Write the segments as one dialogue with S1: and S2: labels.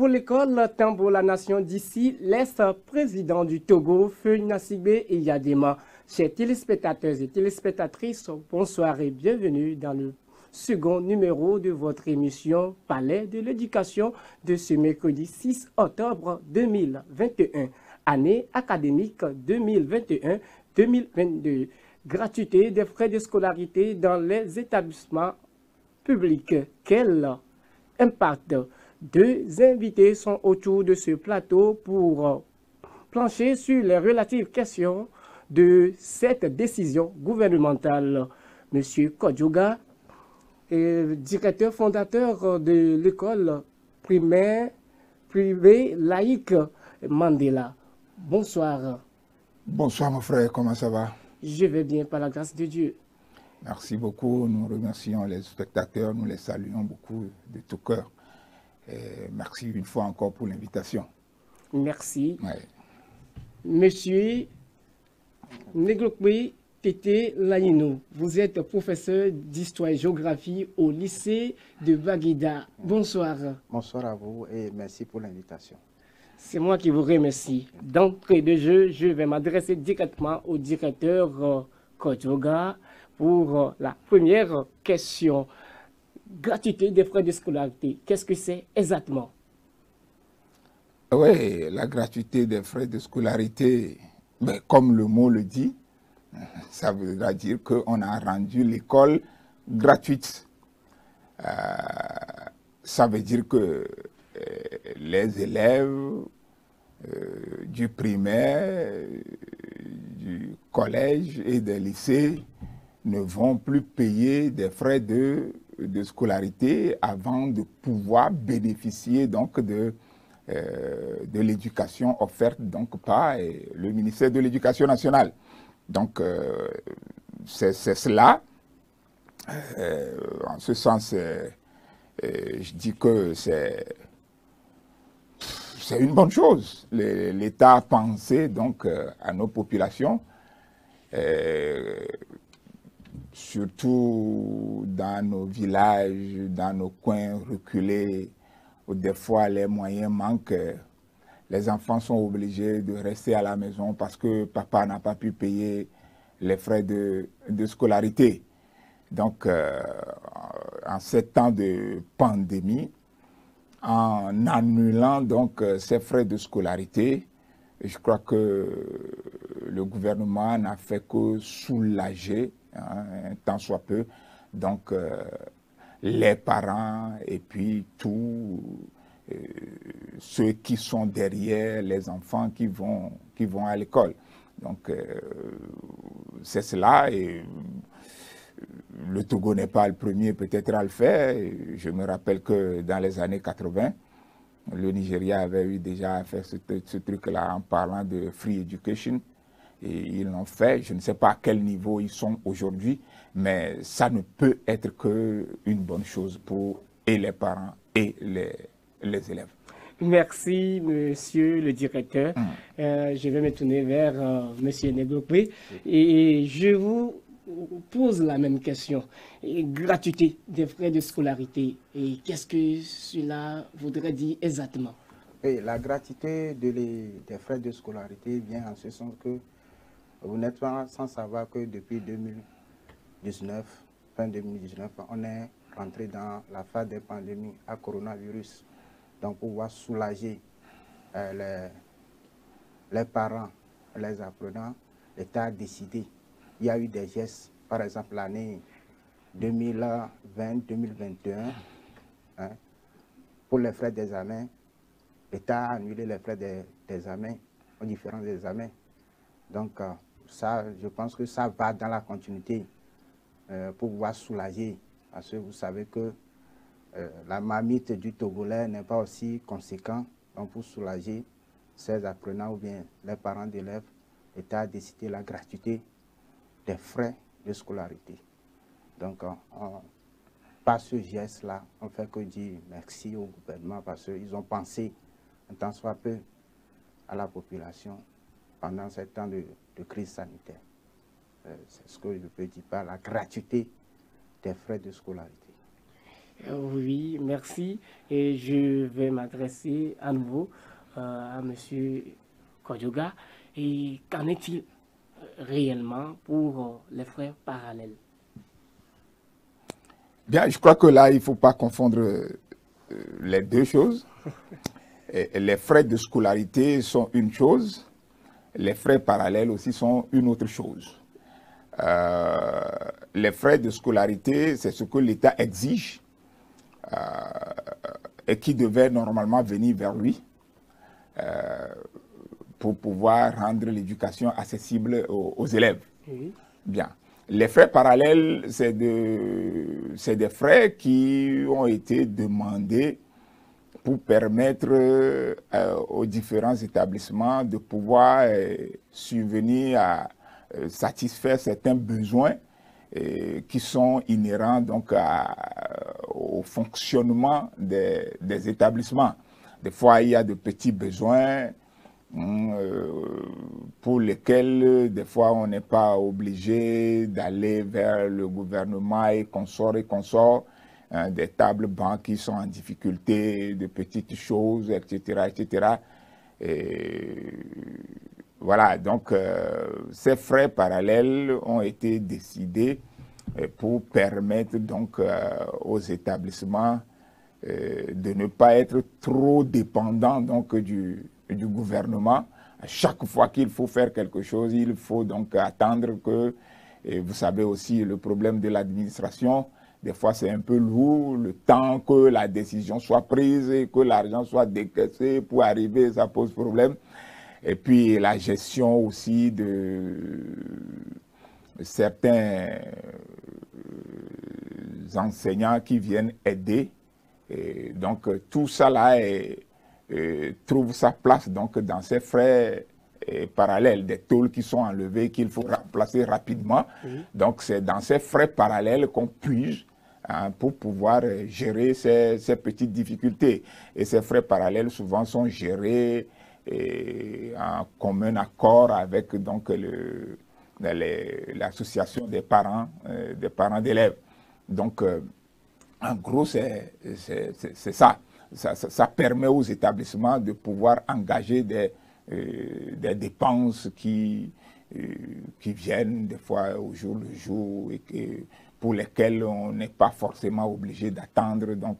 S1: Pour l'école Tambo la Nation d'ici, l'ex-président du Togo, Feu Gnassingbé Eyadema. Chers téléspectateurs et téléspectatrices, bonsoir et bienvenue dans le second numéro de votre émission Palais de l'éducation de ce mercredi 6 octobre 2021, année académique 2021-2022. Gratuité des frais de scolarité dans les établissements publics. Quel impact? Deux invités sont autour de ce plateau pour plancher sur les relatives questions de cette décision gouvernementale. Monsieur Kodjoga, directeur fondateur de l'école primaire privée laïque Mandela. Bonsoir.
S2: Bonsoir mon frère, comment ça va?
S1: Je vais bien par la grâce de Dieu.
S2: Merci beaucoup, nous remercions les spectateurs, nous les saluons beaucoup de tout cœur. Et merci une fois encore pour l'invitation.
S1: Merci.
S2: Ouais.
S1: Monsieur Neglokwe Tete Laïnou, vous êtes professeur d'histoire et géographie au lycée de Baguida. Bonsoir.
S3: Bonsoir à vous et merci pour l'invitation.
S1: C'est moi qui vous remercie. D'entrée de jeu, je vais m'adresser directement au directeur Kodjoga pour la première question. Gratuité des frais de scolarité, qu'est-ce que c'est exactement?
S2: Oui, la gratuité des frais de scolarité, ben, comme le mot le dit, ça voudra dire qu'on a rendu l'école gratuite. Ça veut dire que les élèves du primaire, du collège et des lycées ne vont plus payer des frais de scolarité avant de pouvoir bénéficier donc de l'éducation offerte donc par le ministère de l'Éducation nationale. Donc c'est cela. En ce sens, je dis que c'est une bonne chose. L'État a pensé donc à nos populations. Surtout dans nos villages, dans nos coins reculés, où des fois les moyens manquent, les enfants sont obligés de rester à la maison parce que papa n'a pas pu payer les frais de scolarité. Donc, en ces temps de pandémie, en annulant donc ces frais de scolarité, je crois que le gouvernement n'a fait que soulager un tant soit peu, donc les parents et puis tous ceux qui sont derrière les enfants qui vont à l'école. Donc c'est cela et le Togo n'est pas le premier peut-être à le faire. Je me rappelle que dans les années 80, le Nigeria avait eu déjà à faire ce truc-là en parlant de free education. Et ils l'ont fait. Je ne sais pas à quel niveau ils sont aujourd'hui, mais ça ne peut être qu'une bonne chose pour et les parents et les élèves.
S1: Merci, monsieur le directeur. Je vais me tourner vers monsieur Neglokwe et je vous pose la même question. Gratuité des frais de scolarité. Et qu'est-ce que cela voudrait dire exactement?
S3: Et la gratuité des frais de scolarité vient en ce sens que vous n'êtes pas sans savoir que depuis 2019, fin 2019, on est rentré dans la phase de pandémie à coronavirus. Donc, pour pouvoir soulager les parents, les apprenants, l'État a décidé. Il y a eu des gestes, par exemple l'année 2020-2021, hein, pour les frais d'examen, l'État a annulé les frais d'examen aux différents examens. Donc, ça, je pense que ça va dans la continuité pour pouvoir soulager. Parce que vous savez que la marmite du Togolais n'est pas aussi conséquente. Donc, pour soulager ces apprenants ou bien les parents d'élèves, l'État a décidé la gratuité des frais de scolarité. Donc, par ce geste-là, on ne fait que dire merci au gouvernement parce qu'ils ont pensé un tant soit peu à la population pendant ces temps de crise sanitaire. C'est ce que je peux dire par la gratuité des frais de scolarité.
S1: Oui, merci. Et je vais m'adresser à nouveau à M. Kodjoga. Et qu'en est-il réellement pour les frais parallèles?
S2: Bien, je crois que là, il ne faut pas confondre les deux choses. Et les frais de scolarité sont une chose, les frais parallèles aussi sont une autre chose. Les frais de scolarité, c'est ce que l'État exige et qui devait normalement venir vers lui pour pouvoir rendre l'éducation accessible aux élèves.
S1: Oui.
S2: Bien. Les frais parallèles, c'est des frais qui ont été demandés pour permettre aux différents établissements de pouvoir subvenir à satisfaire certains besoins qui sont inhérents donc au fonctionnement des établissements. Des fois, il y a de petits besoins pour lesquels, des fois, on n'est pas obligé d'aller vers le gouvernement et consorts, des tables banques qui sont en difficulté, de petites choses, etc., etc. Et voilà, donc ces frais parallèles ont été décidés pour permettre donc aux établissements de ne pas être trop dépendants donc du gouvernement. À chaque fois qu'il faut faire quelque chose, il faut donc attendre que, et vous savez aussi le problème de l'administration, des fois c'est un peu lourd, le temps que la décision soit prise et que l'argent soit décaissé pour arriver, ça pose problème. Et puis la gestion aussi de certains enseignants qui viennent aider. Et donc tout ça là trouve sa place donc dans ces frais parallèles, des tôles qui sont enlevés, qu'il faut remplacer rapidement. Oui. Donc c'est dans ces frais parallèles qu'on puise pour pouvoir gérer ces petites difficultés. Et ces frais parallèles souvent sont gérés en commun accord avec donc l'association des parents d'élèves. Donc en gros c'est ça. Ça permet aux établissements de pouvoir engager des dépenses qui viennent des fois au jour le jour et pour lesquelles on n'est pas forcément obligé d'attendre donc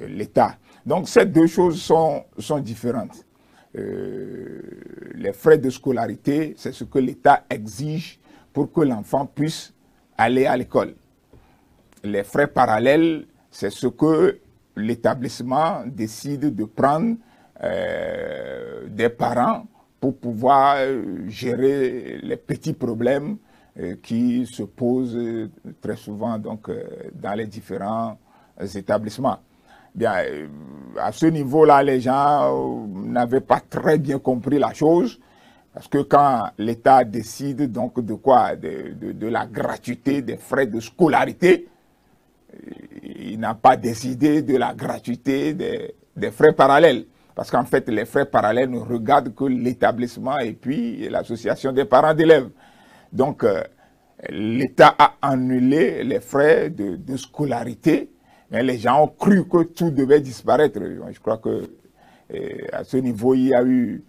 S2: l'État. Donc ces deux choses sont différentes. Les frais de scolarité, c'est ce que l'État exige pour que l'enfant puisse aller à l'école. Les frais parallèles, c'est ce que l'établissement décide de prendre des parents pour pouvoir gérer les petits problèmes qui se posent très souvent donc, dans les différents établissements. Bien, à ce niveau-là, les gens n'avaient pas très bien compris la chose, parce que quand l'État décide donc de quoi, de la gratuité des frais de scolarité, il n'a pas décidé de la gratuité des frais parallèles. Parce qu'en fait, les frais parallèles ne regardent que l'établissement et puis l'association des parents d'élèves. Donc, l'État a annulé les frais de scolarité, mais les gens ont cru que tout devait disparaître. Je crois que à ce niveau, il y a eu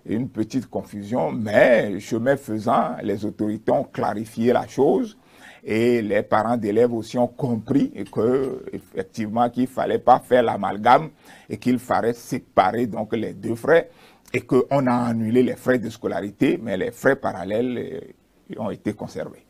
S2: une petite confusion, mais chemin faisant, les autorités ont clarifié la chose. Et les parents d'élèves aussi ont compris que, effectivement, qu'il ne fallait pas faire l'amalgame et qu'il fallait séparer donc les deux frais et qu'on a annulé les frais de scolarité, mais les frais parallèles ont été conservés.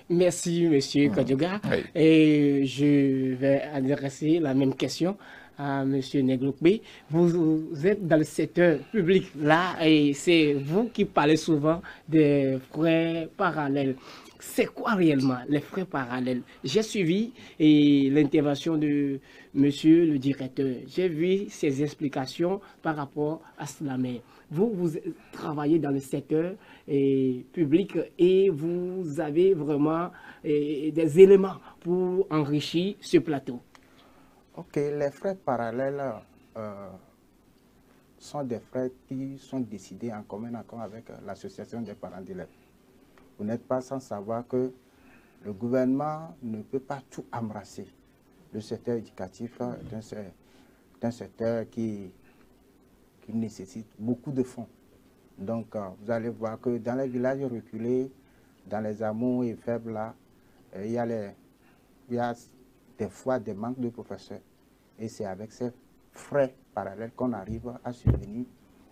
S1: Merci, M. Kodjoga. Oui. Et je vais adresser la même question à M. Neglokbe. Vous êtes dans le secteur public là et c'est vous qui parlez souvent des frais parallèles. C'est quoi réellement les frais parallèles? J'ai suivi l'intervention de monsieur le directeur. J'ai vu ses explications par rapport à cela. Mais vous travaillez dans le secteur public et vous avez vraiment des éléments pour enrichir ce plateau.
S3: Ok, les frais parallèles sont des frais qui sont décidés en commun accord avec l'association des parents d'élèves. Vous n'êtes pas sans savoir que le gouvernement ne peut pas tout embrasser. le secteur éducatif est un secteur qui nécessite beaucoup de fonds. Donc, vous allez voir que dans les villages reculés, dans les hameaux et faibles, là, il y a des fois des manques de professeurs. Et c'est avec ces frais parallèles qu'on arrive à subvenir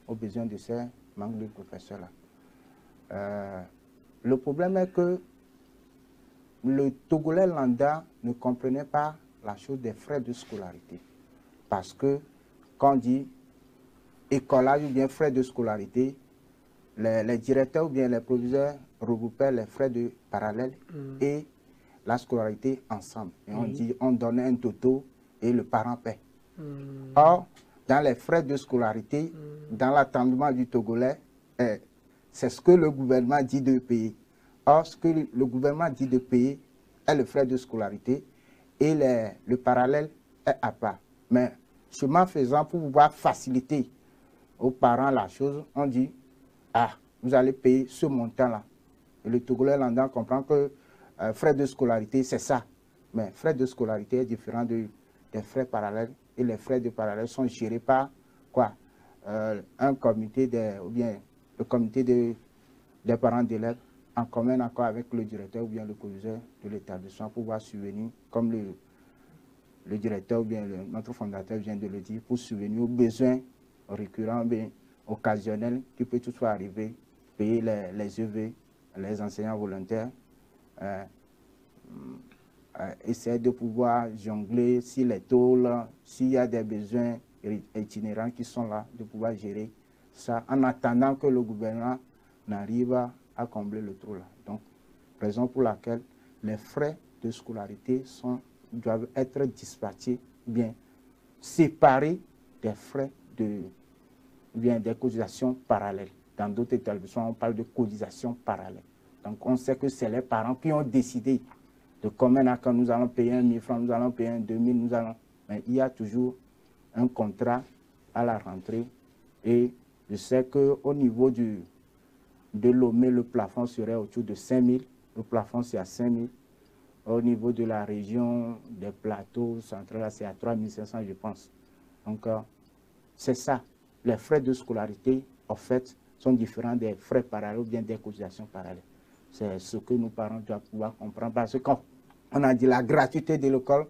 S3: aux besoins de ces manques de professeurs-là. Le problème est que le Togolais lambda ne comprenait pas la chose des frais de scolarité. Parce que quand on dit écolage ou bien frais de scolarité, les directeurs ou bien les proviseurs regroupaient les frais de parallèle et la scolarité ensemble. Et on donnait un toto et le parent paie. Or, dans les frais de scolarité, dans l'attendement du Togolais, c'est ce que le gouvernement dit de payer. Or, ce que le gouvernement dit de payer est le frais de scolarité et le parallèle est à part. Mais chemin faisant, pour pouvoir faciliter aux parents la chose, on dit, ah, vous allez payer ce montant-là. Et le Togolais lambda comprend que frais de scolarité, c'est ça. Mais frais de scolarité est différent des frais parallèles. Et les frais de parallèle sont gérés par quoi? Un comité ou bien le comité des parents d'élèves en commun accord avec le directeur ou bien le proviseur de l'établissement pour pouvoir subvenir, comme le directeur ou bien notre fondateur vient de le dire, pour subvenir aux besoins récurrents, bien occasionnels qui peut toutefois arriver, payer les EV, les enseignants volontaires, essayer de pouvoir jongler si les tôles, s'il y a des besoins itinérants qui sont là, de pouvoir gérer ça en attendant que le gouvernement n'arrive à combler le trou là. Donc, raison pour laquelle les frais de scolarité doivent être dispatchés, bien séparés des frais des cotisations parallèles. Dans d'autres établissements, on parle de cotisations parallèles. Donc, on sait que c'est les parents qui ont décidé de combien quand nous allons payer 1 000 francs, nous allons payer 2 000, mais il y a toujours un contrat à la rentrée. Et je sais qu'au niveau de Lomé, le plafond serait autour de 5 000. Le plafond, c'est à 5 000. Au niveau de la région des plateaux centrales, c'est à 3 500, je pense. Donc, c'est ça. Les frais de scolarité, en fait, sont différents des frais parallèles ou bien des cotisations parallèles. C'est ce que nos parents doivent pouvoir comprendre. Parce que quand on a dit la gratuité de l'école,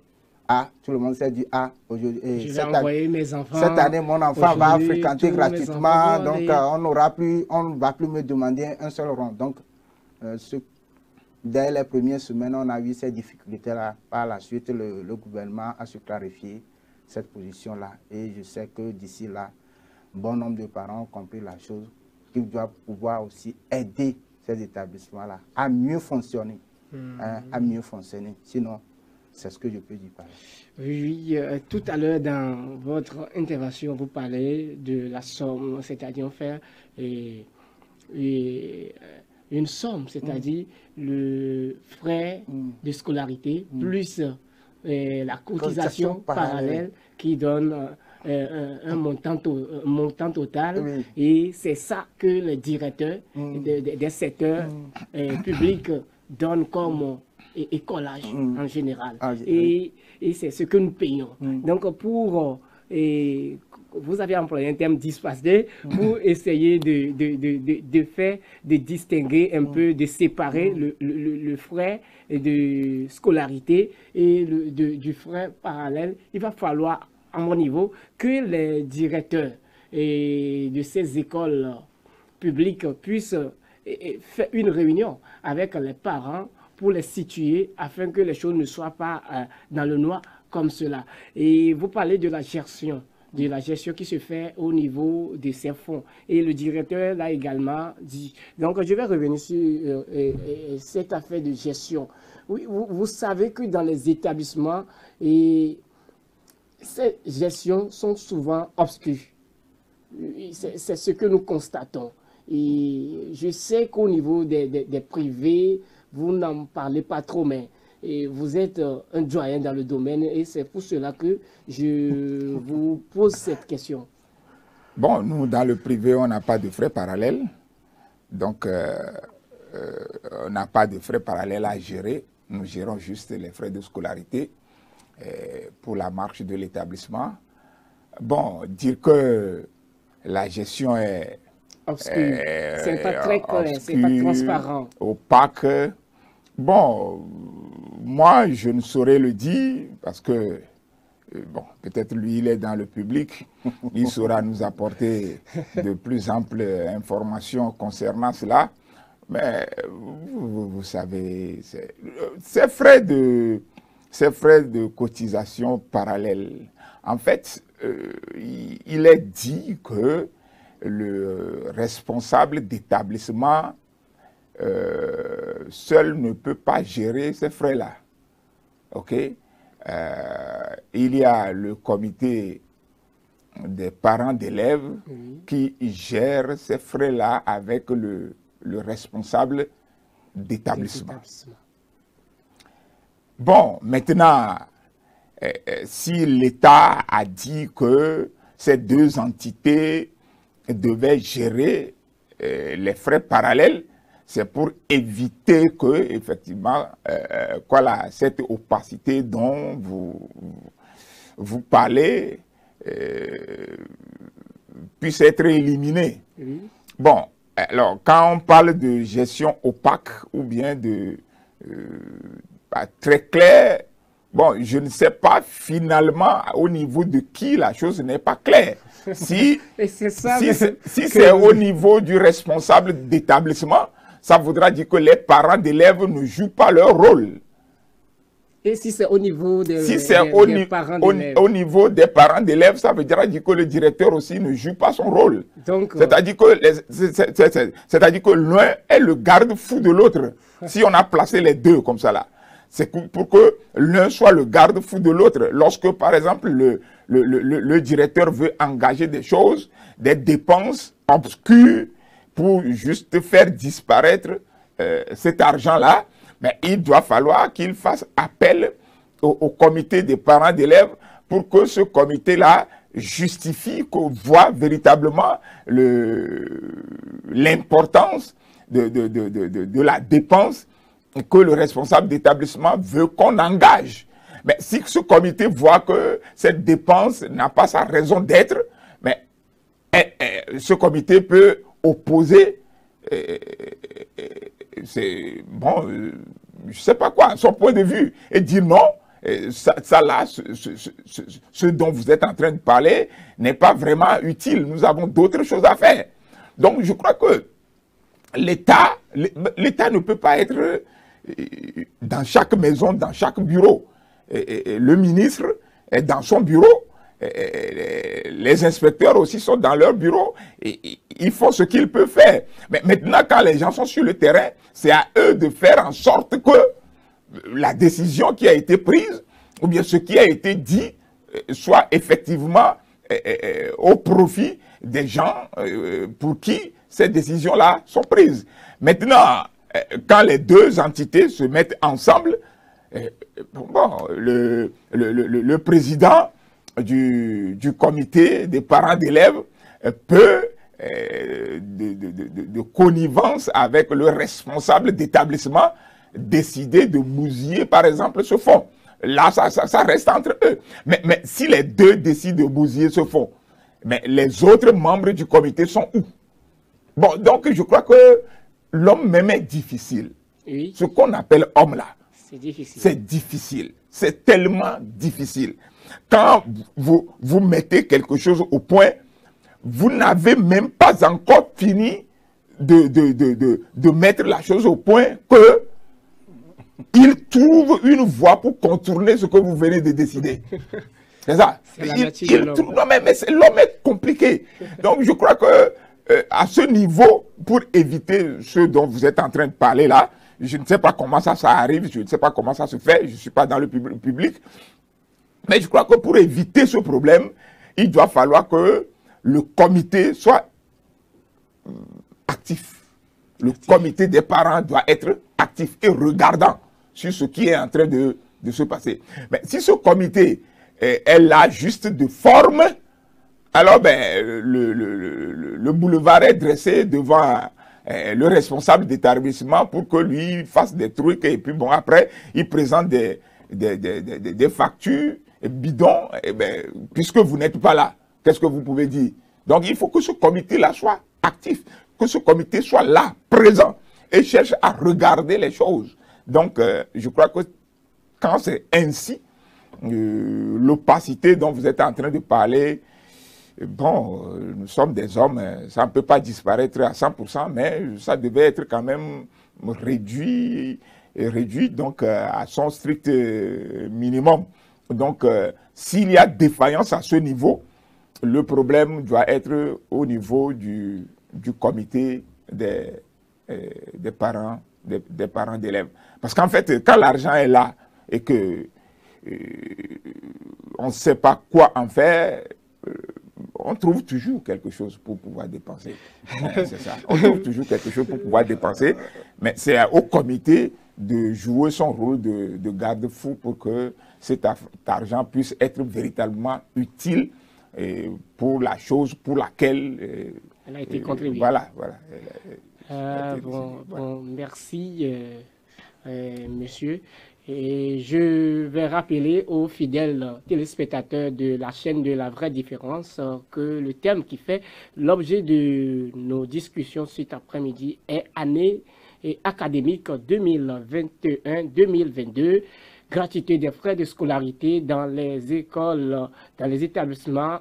S3: tout le monde s'est dit, aujourd'hui, cette année, mon enfant va fréquenter gratuitement, donc on ne va plus me demander un seul rond. Donc, dès les premières semaines, on a eu ces difficultés-là. Par la suite, le gouvernement a su clarifier cette position-là. Et je sais que d'ici là, bon nombre de parents ont compris la chose, qu'ils doivent pouvoir aussi aider ces établissements-là à mieux fonctionner. À mieux fonctionner. Sinon, c'est ce que je peux dire par là.
S1: Oui, tout à l'heure dans votre intervention, vous parlez de la somme, c'est-à-dire faire une somme, c'est-à-dire le frais de scolarité plus la cotisation parallèle qui donne un montant total. Et c'est ça que les directeurs des secteurs publics donnent comme écolage en général. Et c'est ce que nous payons. Donc, vous avez employé un terme dispersé pour essayer de distinguer un peu, de séparer le frais de scolarité et du frais parallèle. Il va falloir, à mon niveau, que les directeurs de ces écoles publiques puissent faire une réunion avec les parents pour les situer afin que les choses ne soient pas dans le noir comme cela. Et vous parlez de la gestion qui se fait au niveau de ces fonds. Et le directeur l'a également dit. Donc, je vais revenir sur cette affaire de gestion. Oui, vous savez que dans les établissements, ces gestions sont souvent obscures. C'est ce que nous constatons. Et je sais qu'au niveau des privés, vous n'en parlez pas trop, mais vous êtes un doyen dans le domaine et c'est pour cela que je vous pose cette question.
S2: Bon, nous, dans le privé, on n'a pas de frais parallèles. Donc, on n'a pas de frais parallèles à gérer. Nous gérons juste les frais de scolarité. pour la marche de l'établissement. Bon, dire que la gestion est
S1: obscur, c'est pas très clair, c'est pas transparent,
S2: opaque. Bon, moi, je ne saurais le dire parce que, bon, peut-être lui, il est dans le public, il saura nous apporter de plus amples informations concernant cela. Mais vous savez, ces frais de cotisation parallèle, en fait, il est dit que le responsable d'établissement seul ne peut pas gérer ces frais-là. OK? Il y a le comité des parents d'élèves qui gère ces frais-là avec le responsable d'établissement. Bon, maintenant, si l'État a dit que ces deux entités devaient gérer les frais parallèles, c'est pour éviter que, effectivement, voilà, cette opacité dont vous parlez puisse être éliminée. Oui. Bon, alors, quand on parle de gestion opaque ou bien de très claire, bon, je ne sais pas finalement au niveau de qui la chose n'est pas claire. Si c'est au niveau du responsable d'établissement, ça voudra dire que les parents d'élèves ne jouent pas leur rôle.
S1: Et si c'est au niveau des parents d'élèves?
S2: Au niveau des parents d'élèves, ça veut dire que le directeur aussi ne joue pas son rôle. C'est-à-dire que l'un est le garde-fou de l'autre. Si on a placé les deux comme ça là, c'est pour que l'un soit le garde-fou de l'autre. Lorsque, par exemple, le directeur veut engager des choses, des dépenses obscures pour juste faire disparaître cet argent-là, mais il doit falloir qu'il fasse appel au comité des parents d'élèves pour que ce comité-là justifie, qu'on voit véritablement l'importance de la dépense que le responsable d'établissement veut qu'on engage. Mais si ce comité voit que cette dépense n'a pas sa raison d'être, mais ce comité peut opposer bon, je sais pas quoi, son point de vue, et dire non, ça là, ce dont vous êtes en train de parler n'est pas vraiment utile, nous avons d'autres choses à faire. Donc je crois que l'État ne peut pas être dans chaque maison, dans chaque bureau. Le ministre est dans son bureau, les inspecteurs aussi sont dans leur bureau, et ils font ce qu'ils peuvent faire. Mais maintenant, quand les gens sont sur le terrain, c'est à eux de faire en sorte que la décision qui a été prise, ou bien ce qui a été dit, soit effectivement au profit des gens pour qui ces décisions-là sont prises. Maintenant, quand les deux entités se mettent ensemble, bon, le président du comité des parents d'élèves peut, de connivence avec le responsable d'établissement, décider de bousiller, par exemple, ce fonds. Là, ça reste entre eux. Mais si les deux décident de bousiller ce fonds, mais les autres membres du comité sont où? Bon, donc je crois que l'homme même est difficile. Oui. Ce qu'on appelle homme là, c'est difficile. C'est difficile. C'est tellement difficile. Quand vous mettez quelque chose au point, vous n'avez même pas encore fini de mettre la chose au point que il trouve une voie pour contourner ce que vous venez de décider. C'est ça. Non, mais l'homme est compliqué. Donc je crois que à ce niveau, pour éviter ce dont vous êtes en train de parler là, je ne sais pas comment ça arrive, je ne sais pas comment ça se fait, je ne suis pas dans le public. Mais je crois que pour éviter ce problème, il doit falloir que le comité soit actif. Le comité des parents doit être actif et regardant sur ce qui est en train de se passer. Mais si ce comité est là juste de forme, alors ben, le boulevard est dressé devant le responsable d'établissement pour que lui fasse des trucs et puis bon après il présente des factures bidons, eh ben, puisque vous n'êtes pas là, qu'est-ce que vous pouvez dire? Donc il faut que ce comité-là soit actif, que ce comité soit là, présent, et cherche à regarder les choses. Donc je crois que quand c'est ainsi, l'opacité dont vous êtes en train de parler, bon, nous sommes des hommes, ça ne peut pas disparaître à 100%, mais ça devait être quand même réduit donc à son strict minimum. Donc, s'il y a défaillance à ce niveau, le problème doit être au niveau du comité des parents d'élèves. Parce qu'en fait, quand l'argent est là et que on ne sait pas quoi en faire, on trouve toujours quelque chose pour pouvoir dépenser. C'est ça. On trouve toujours quelque chose pour pouvoir dépenser, mais c'est au comité de jouer son rôle de garde-fou pour que cet argent puisse être véritablement utile pour la chose pour laquelle
S1: elle a été contribuée.
S2: Voilà.
S1: Bon, merci, monsieur. Et je vais rappeler aux fidèles téléspectateurs de la chaîne de La Vraie Différence que le thème qui fait l'objet de nos discussions cet après-midi est année académique 2021-2022, gratuité des frais de scolarité dans les écoles, dans les établissements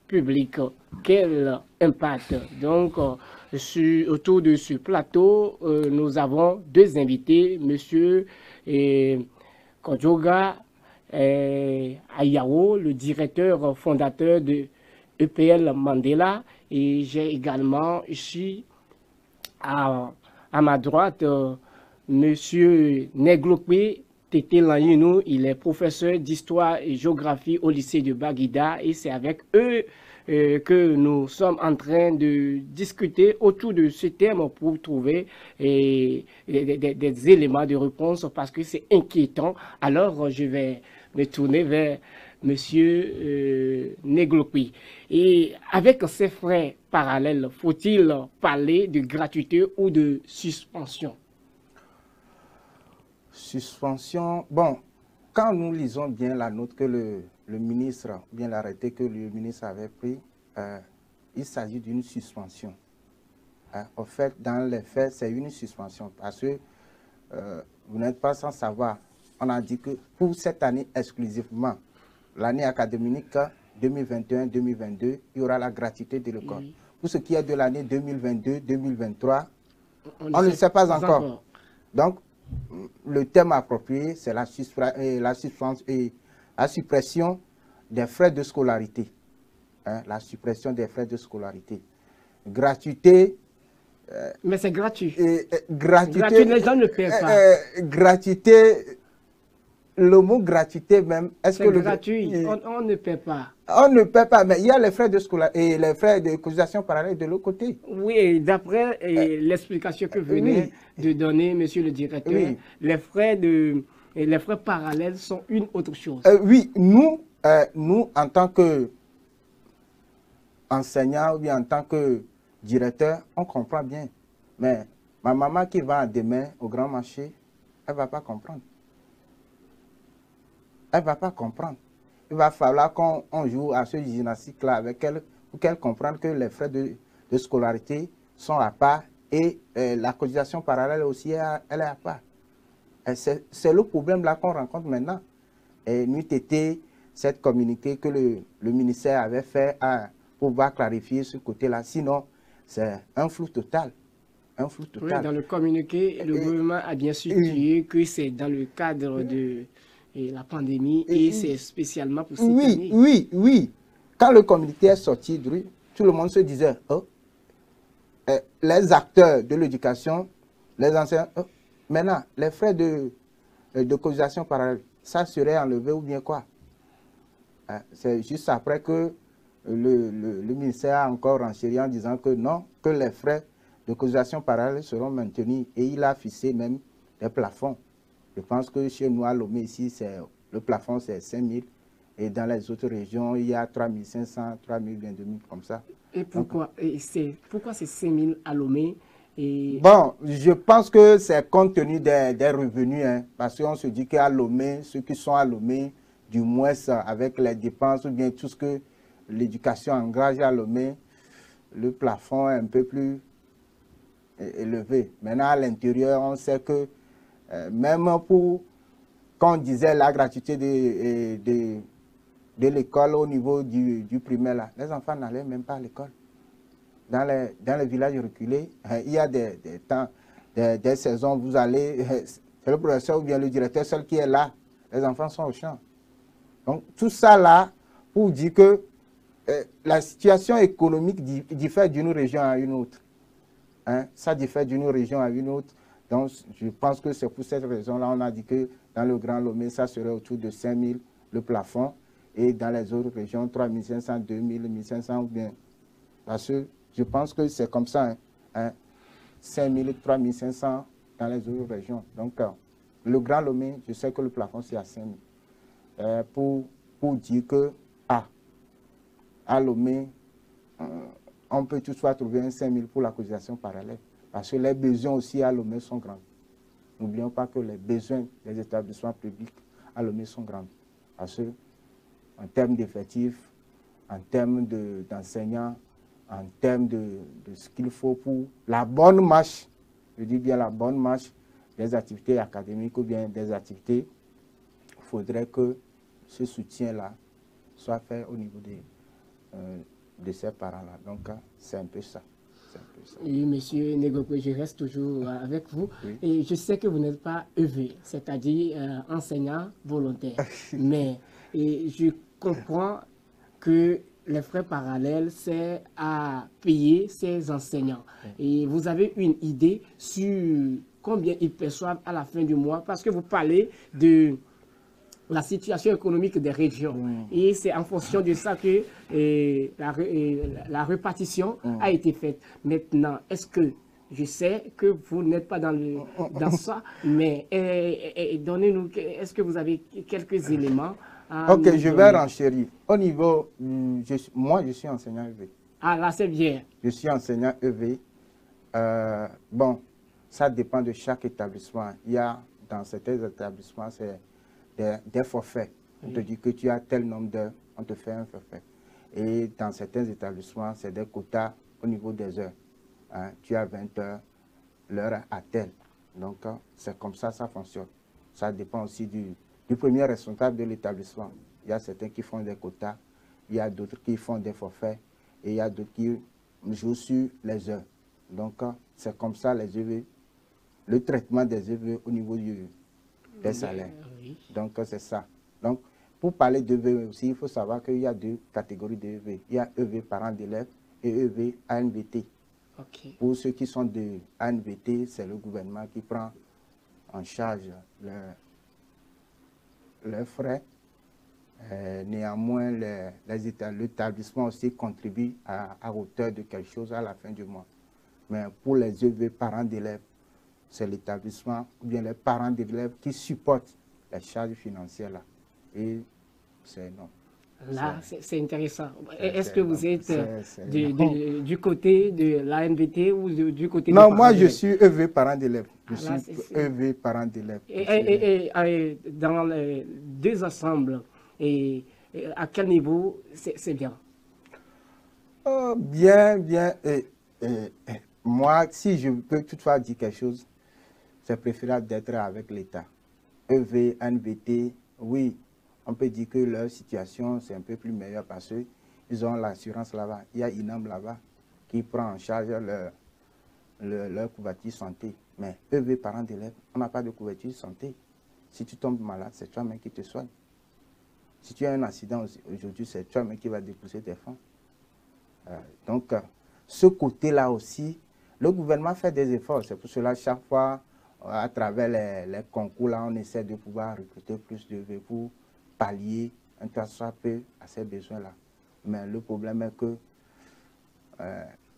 S1: publics. Quel impact? Donc, autour de ce plateau, nous avons deux invités, monsieur Kodjoga Ayao, le directeur fondateur de EPL Mandela, et j'ai également ici à ma droite monsieur Neglokwe Tété Lanyinou, il est professeur d'histoire et géographie au lycée de Baguida, et c'est avec eux que nous sommes en train de discuter autour de ce thème pour trouver des éléments de réponse, parce que c'est inquiétant. Alors, je vais me tourner vers monsieur Neglokwe. Et avec ces frais parallèles, faut-il parler de gratuité ou de suspension?
S3: Suspension, bon, quand nous lisons bien la note que le ministre, bien l'arrêté que le ministre avait pris, il s'agit d'une suspension. En fait, dans les faits, c'est une suspension parce que vous n'êtes pas sans savoir. On a dit que pour cette année exclusivement, l'année académique 2021-2022, il y aura la gratuité de l'école. Oui. Pour ce qui est de l'année 2022-2023, on ne sait pas encore. Donc, le thème approprié, c'est la suppression des frais de scolarité. La suppression des frais de scolarité. Gratuité.
S1: Mais c'est gratuit.
S3: Gratuité,
S1: les gens ne paient pas.
S3: Gratuité, le mot gratuité même, est-ce que
S1: gratuit, on ne paie pas.
S3: On ne paie pas, mais il y a les frais de scolarité et les frais de cotisation parallèle de l'autre côté.
S1: Oui, d'après l'explication que venait de donner monsieur le directeur, les frais parallèles sont une autre chose.
S3: Oui, nous, en tant qu'enseignants ou bien en tant que directeur, on comprend bien. Mais ma maman qui va demain au grand marché, elle ne va pas comprendre. Elle ne va pas comprendre. Il va falloir qu'on joue à ce gymnastique-là avec elle pour qu'elle comprenne que les frais de scolarité sont à part et la cotisation parallèle aussi, elle est à part. C'est le problème là qu'on rencontre maintenant. Et nous, c'était cette communiqué que le ministère avait fait pour pouvoir clarifier ce côté-là. Sinon, c'est un flou total. Oui,
S1: dans le communiqué, le gouvernement a bien situé que c'est dans le cadre de la pandémie et c'est spécialement pour cette année.
S3: Oui. Quand le communiqué est sorti, tout le monde se disait, les acteurs de l'éducation, les enseignants, maintenant, les frais de cotisation parallèle, ça serait enlevé ou bien quoi? C'est juste après que le ministère a encore renchéri en disant que non, que les frais de cotisation parallèle seront maintenus et il a fixé même des plafonds. Je pense que chez nous à Lomé ici, le plafond c'est 5 000 et dans les autres régions il y a 3 500, 3 000, 2 000 comme ça.
S1: Et pourquoi c'est 5 000 à Lomé Et...
S3: Bon, je pense que c'est compte tenu des revenus, hein, parce qu'on se dit qu'à Lomé, ceux qui sont à Lomé, du moins avec les dépenses ou bien tout ce que l'éducation engage à Lomé, le plafond est un peu plus élevé. Maintenant, à l'intérieur, on sait que même pour, quand on disait la gratuité de l'école au niveau du primaire, là, les enfants n'allaient même pas à l'école. Dans les villages reculés, il y a des temps, des saisons, vous allez, c'est le professeur ou bien le directeur seul qui est là. Les enfants sont au champ. Donc, tout ça là, pour dire que la situation économique diffère d'une région à une autre. Hein, ça diffère d'une région à une autre. Donc, je pense que c'est pour cette raison-là, on a dit que dans le Grand Lomé, ça serait autour de 5 000 le plafond. Et dans les autres régions, 3 500, 2 000, 1 500 ou bien. Parce que je pense que c'est comme ça. Hein, 5 000, 3 500 dans les autres régions. Donc, le Grand Lomé, je sais que le plafond, c'est à 5 000. Pour dire que, à Lomé, on peut toutefois trouver un 5 000 pour la cotisation parallèle. Parce que les besoins aussi à Lomé sont grands. N'oublions pas que les besoins des établissements publics à Lomé sont grands. Parce que, en termes d'effectifs, en termes d'enseignants, en termes de ce qu'il faut pour la bonne marche, je dis bien la bonne marche des activités académiques ou bien des activités, il faudrait que ce soutien-là soit fait au niveau de ces parents-là. Donc, c'est un peu ça.
S1: Oui, monsieur Negokwe, je reste toujours avec vous. Oui. Et je sais que vous n'êtes pas EV, c'est-à-dire enseignant volontaire. Mais je comprends que les frais parallèles, c'est à payer ces enseignants. Et vous avez une idée sur combien ils perçoivent à la fin du mois? Parce que vous parlez de la situation économique des régions. Et c'est en fonction de ça que la répartition a été faite. Maintenant, est-ce que, je sais que vous n'êtes pas dans ça, mais donnez-nous, est-ce que vous avez quelques éléments?
S3: Ok, je vais renchérir. Au niveau, moi je suis enseignant EV.
S1: Ah là, c'est bien.
S3: Je suis enseignant EV. Bon, ça dépend de chaque établissement. Il y a, dans certains établissements, c'est des forfaits. On te dit que tu as tel nombre d'heures, on te fait un forfait. Et dans certains établissements, c'est des quotas au niveau des heures. Hein, tu as 20 heures, l'heure à tel. Donc, c'est comme ça, ça fonctionne. Ça dépend aussi du premier responsable de l'établissement. Il y a certains qui font des quotas, il y a d'autres qui font des forfaits, et il y a d'autres qui jouent sur les heures. Donc, c'est comme ça les EV, le traitement des EV au niveau des salaires. Donc, c'est ça. Donc, pour parler d'EV aussi, il faut savoir qu'il y a deux catégories d'EV. Il y a EV parents d'élèves et EV ANVT.
S1: Okay.
S3: Pour ceux qui sont de ANVT, c'est le gouvernement qui prend en charge leurs frais. Néanmoins, l'établissement aussi contribue à hauteur de quelque chose à la fin du mois. Mais pour les EV parents d'élèves, c'est l'établissement ou bien les parents d'élèves qui supportent les charges financières là. Et c'est non.
S1: Là, c'est intéressant. Est-ce que vous êtes du côté de l'ANVT ou du côté
S3: non, moi je suis EV parent d'élèves. Je suis EV parent d'élèves.
S1: Et dans les deux ensembles, à quel niveau c'est bien?
S3: Bien. Moi, si je peux toutefois dire quelque chose, c'est préférable d'être avec l'État. EV, ANVT, oui. On peut dire que leur situation, c'est un peu plus meilleure parce qu'ils ont l'assurance là-bas. Il y a INAM là-bas qui prend en charge leur couverture santé. Mais EV, parents d'élèves, on n'a pas de couverture santé. Si tu tombes malade, c'est toi-même qui te soigne. Si tu as un accident aujourd'hui, c'est toi-même qui va déposer tes fonds. Donc, ce côté-là aussi, le gouvernement fait des efforts. C'est pour cela, chaque fois, à travers les concours, là, on essaie de pouvoir recruter plus d'EV pour pallier un tant soit peu à ces besoins-là. Mais le problème est que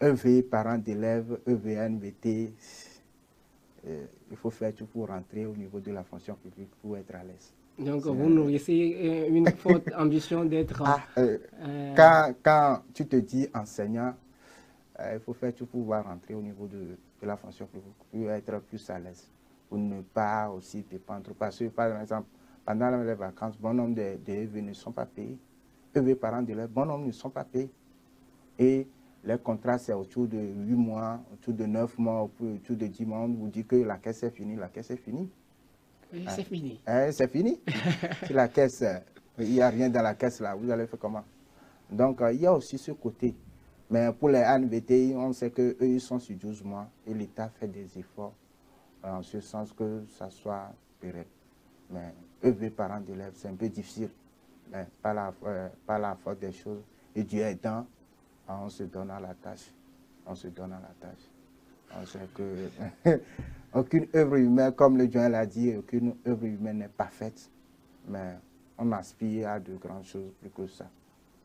S3: EV, parents d'élèves, EV, ANVT, il faut faire tout pour rentrer au niveau de la fonction publique pour être à l'aise.
S1: Donc, vous nourrissez une forte ambition d'être...
S3: Quand tu te dis enseignant, il faut faire tout pour pouvoir rentrer au niveau de la fonction publique, pour être plus à l'aise, pour ne pas aussi dépendre. Parce que, par exemple, pendant les vacances, bon nombre d'EV ne sont pas payés. EV parents d'élèves, bon nombre ne sont pas payés. Et les contrats, c'est autour de 8 mois, autour de 9 mois, autour de 10 mois. On vous dit que la caisse est finie, la caisse est finie.
S1: Oui, c'est fini.
S3: C'est fini. Si la caisse, il n'y a rien dans la caisse là, vous allez faire comment? Donc, il y a aussi ce côté. Mais pour les ANVTI, on sait qu'eux, ils sont sur 12 mois et l'État fait des efforts en ce sens que ça soit pérenne. Mais EV parents d'élèves, c'est un peu difficile. Mais par la faute des choses. Et Dieu aidant, on se donne à la tâche. On se donne à la tâche. On sait que aucune œuvre humaine, comme le Joël l'a dit, aucune œuvre humaine n'est parfaite. Mais on aspire à de grandes choses plus que ça.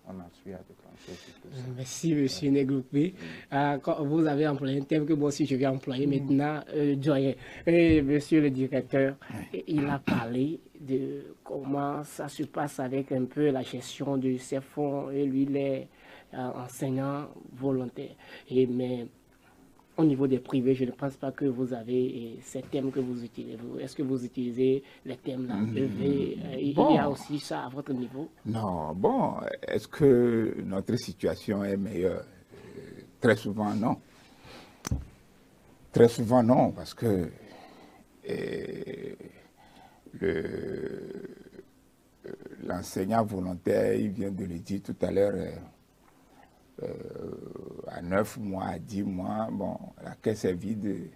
S3: On aspire à de grandes choses plus que ça.
S1: Merci, monsieur Négroupé. Vous avez employé un terme que moi aussi je vais employer maintenant, Joël. Monsieur le directeur, il a parlé de comment ça se passe avec un peu la gestion de ces fonds et lui, il est enseignant volontaire. Mais au niveau des privés, je ne pense pas que vous avez ces thèmes que vous utilisez. Est-ce que vous utilisez les thèmes là, EV? Il y a aussi ça à votre niveau?
S2: Non, bon, est-ce que notre situation est meilleure? Très souvent, non. Très souvent, non, parce que l'enseignant volontaire, il vient de le dire tout à l'heure, à 9 mois, à 10 mois, bon, la caisse est vide,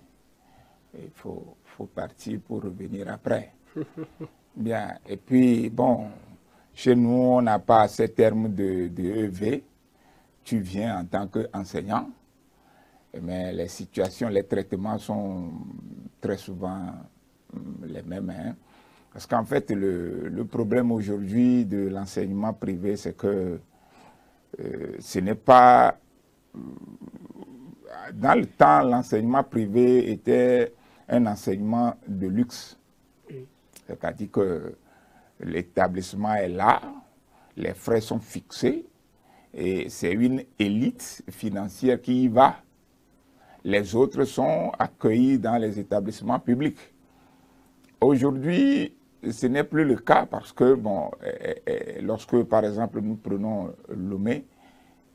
S2: il faut partir pour revenir après. Bien, et puis, bon, chez nous, on n'a pas ces termes de EV. Tu viens en tant qu'enseignant, mais les situations, les traitements sont très souvent les mêmes. Hein. Parce qu'en fait, le problème aujourd'hui de l'enseignement privé, c'est que ce n'est pas... Dans le temps, l'enseignement privé était un enseignement de luxe. C'est-à-dire que l'établissement est là, les frais sont fixés, et c'est une élite financière qui y va. Les autres sont accueillis dans les établissements publics. Aujourd'hui, ce n'est plus le cas parce que, bon, lorsque, par exemple, nous prenons Lomé,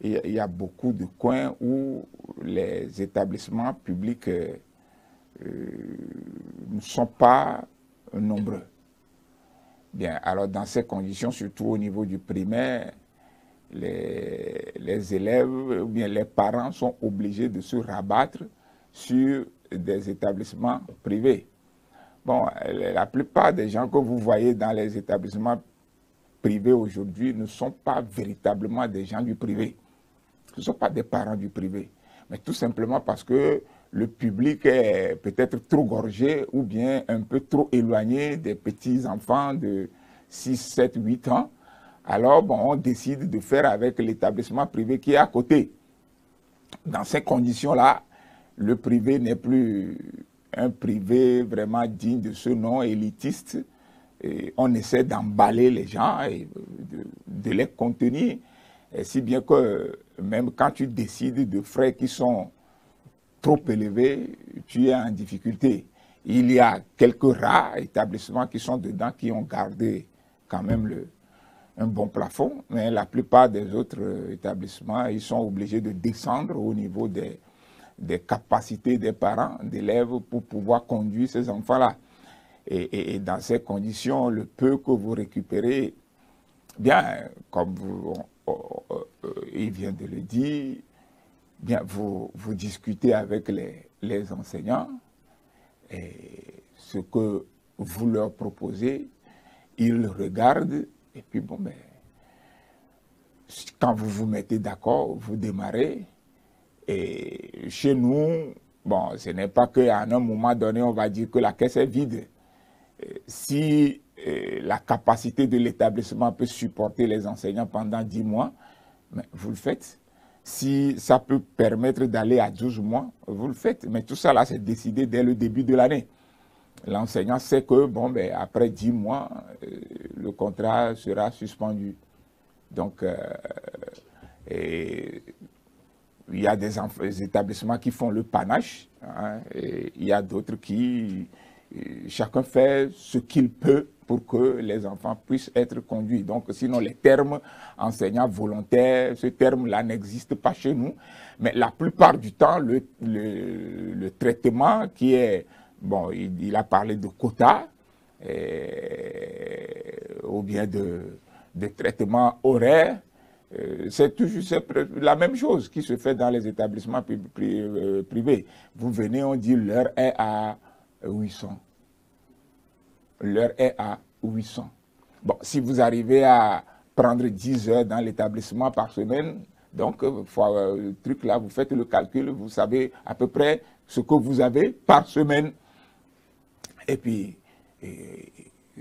S2: il y a beaucoup de coins où les établissements publics ne sont pas nombreux. Bien, alors dans ces conditions, surtout au niveau du primaire, les élèves ou bien les parents sont obligés de se rabattre sur des établissements privés. Bon, la plupart des gens que vous voyez dans les établissements privés aujourd'hui ne sont pas véritablement des gens du privé. Ce ne sont pas des parents du privé, mais tout simplement parce que le public est peut-être trop gorgé ou bien un peu trop éloigné des petits-enfants de 6, 7, 8 ans. Alors, bon, on décide de faire avec l'établissement privé qui est à côté. Dans ces conditions-là, le privé n'est plus un privé vraiment digne de ce nom, élitiste. Et on essaie d'emballer les gens et de les contenir, et si bien que même quand tu décides de frais qui sont trop élevés, tu es en difficulté. Il y a quelques rares établissements qui sont dedans, qui ont gardé quand même un bon plafond, mais la plupart des autres établissements, ils sont obligés de descendre au niveau des capacités des parents, d'élèves, pour pouvoir conduire ces enfants-là. Et dans ces conditions, le peu que vous récupérez, bien, comme il vient de le dire, bien, vous discutez avec les enseignants et ce que vous leur proposez, ils regardent et puis bon, ben, quand vous vous mettez d'accord, vous démarrez. Et chez nous, bon, ce n'est pas qu'à un moment donné, on va dire que la caisse est vide. Si la capacité de l'établissement peut supporter les enseignants pendant 10 mois, mais vous le faites. Si ça peut permettre d'aller à 12 mois, vous le faites. Mais tout ça, là, c'est décidé dès le début de l'année. L'enseignant sait que, bon, ben, après 10 mois, le contrat sera suspendu. Donc, il il y a des établissements qui font le panache, hein, et il y a d'autres qui, chacun fait ce qu'il peut pour que les enfants puissent être conduits. Donc, sinon, les termes enseignants volontaires, ce terme-là n'existe pas chez nous. Mais la plupart du temps, le traitement qui est, bon, il a parlé de quotas, ou bien de traitement horaire, c'est toujours la même chose qui se fait dans les établissements privés. Vous venez, on dit l'heure est à 800. L'heure est à 800. Bon, si vous arrivez à prendre 10 heures dans l'établissement par semaine, donc, le truc là, vous faites le calcul, vous savez à peu près ce que vous avez par semaine. Et puis,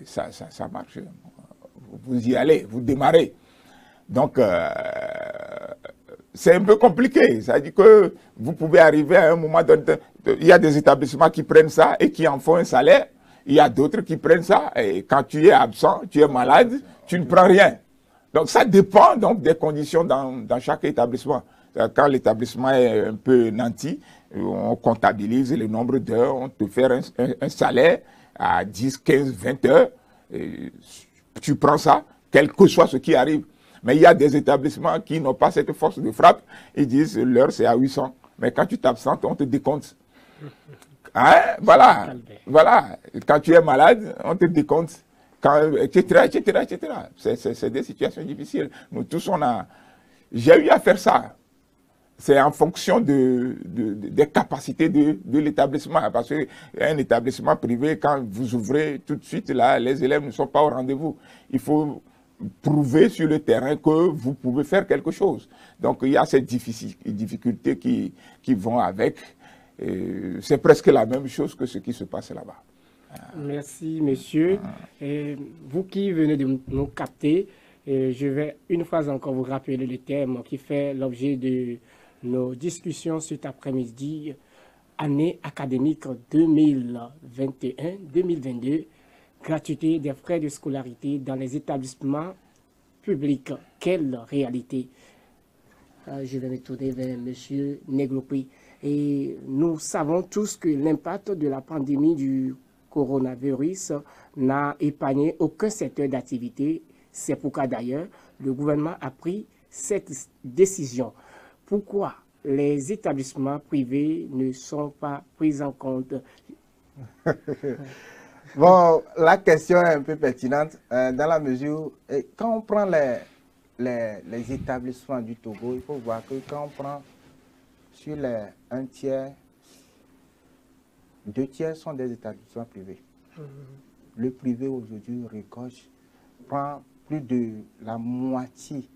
S2: ça marche. Vous y allez, vous démarrez. Donc, c'est un peu compliqué. Ça dit que vous pouvez arriver à un moment donné. Il y a des établissements qui prennent ça et qui en font un salaire. Il y a d'autres qui prennent ça et quand tu es absent, tu es malade, tu ne prends rien. Donc, ça dépend donc des conditions dans chaque établissement. Quand l'établissement est un peu nanti, on comptabilise le nombre d'heures, on te fait un salaire à 10, 15, 20 heures. Et tu prends ça, quel que soit ce qui arrive. Mais il y a des établissements qui n'ont pas cette force de frappe. Ils disent l'heure c'est à 800. Mais quand tu t'absentes, on te décompte. Hein? Voilà. Voilà. Quand tu es malade, on te décompte. Etc. C'est des situations difficiles. Nous tous, j'ai eu à faire ça. C'est en fonction des capacités de l'établissement. Parce qu'un établissement privé, quand vous ouvrez tout de suite, là, les élèves ne sont pas au rendez-vous. Il faut prouver sur le terrain que vous pouvez faire quelque chose. Donc, il y a ces difficultés qui vont avec. C'est presque la même chose que ce qui se passe là-bas.
S1: Merci, monsieur. Et vous qui venez de nous capter, je vais une fois encore vous rappeler le thème qui fait l'objet de nos discussions cet après-midi, année académique 2021-2022, gratuité des frais de scolarité dans les établissements publics. Quelle réalité? Je vais me tourner vers monsieur Negropi. Et nous savons tous que l'impact de la pandémie du coronavirus n'a épargné aucun secteur d'activité. C'est pourquoi d'ailleurs le gouvernement a pris cette décision. Pourquoi les établissements privés ne sont pas pris en compte?
S3: Bon, la question est un peu pertinente dans la mesure où quand on prend les établissements du Togo, il faut voir que quand on prend sur les 1 tiers, 2 tiers sont des établissements privés. Le privé aujourd'hui regorge, prend plus de la moitié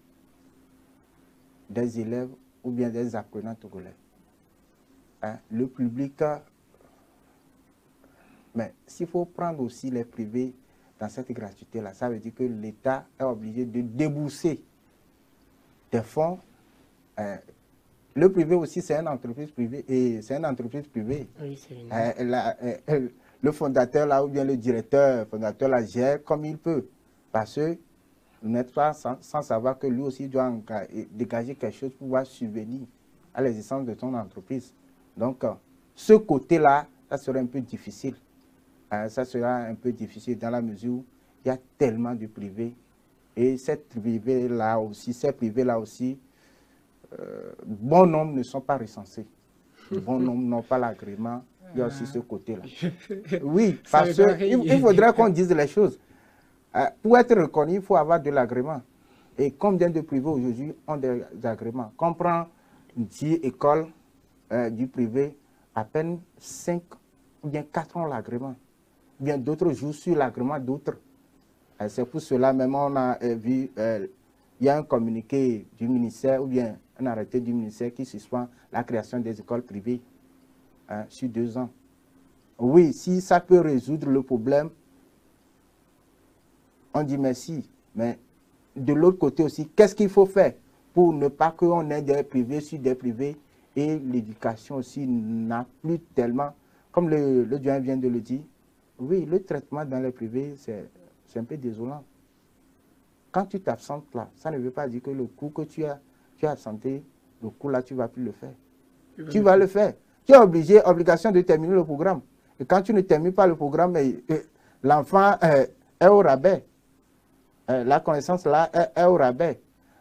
S3: des élèves ou bien des apprenants togolais. Hein? Le public, mais s'il faut prendre aussi les privés dans cette gratuité-là, ça veut dire que l'État est obligé de débourser des fonds. Le privé aussi, c'est une entreprise privée. Et c'est une entreprise privée.
S1: Oui, c'est
S3: le fondateur là, ou bien le directeur fondateur la gère comme il peut. Parce que vous n'êtes pas sans savoir que lui aussi doit dégager quelque chose pour pouvoir subvenir à l'existence de son entreprise. Donc, ce côté-là, ça serait un peu difficile. Ça sera un peu difficile dans la mesure où il y a tellement de privés. Et ces privés-là aussi, bon nombre ne sont pas recensés. Bon nombre n'ont pas l'agrément. Il y a aussi ce côté-là. Oui, parce qu'il faudrait qu'on dise les choses. Pour être reconnu, il faut avoir de l'agrément. Et combien de privés aujourd'hui ont des agréments? Quand on prend 10 écoles du privé, à peine 5 ou bien 4 ont l'agrément. Bien d'autres jouent sur l'agrément d'autres. C'est pour cela même on a vu, il y a un communiqué du ministère ou bien un arrêté du ministère qui suspend la création des écoles privées sur 2 ans. Oui, si ça peut résoudre le problème, on dit merci. Mais de l'autre côté aussi, qu'est-ce qu'il faut faire pour ne pas qu'on ait des privés sur des privés et l'éducation aussi n'a plus tellement, comme le doyen vient de le dire, oui, le traitement dans les privés, c'est un peu désolant. Quand tu t'absentes là, ça ne veut pas dire que le cours que tu as absenté le cours là, tu ne vas plus le faire. Tu vas le faire. Tu es obligé, obligation de terminer le programme. Et quand tu ne termines pas le programme, l'enfant est au rabais. La connaissance là est au rabais.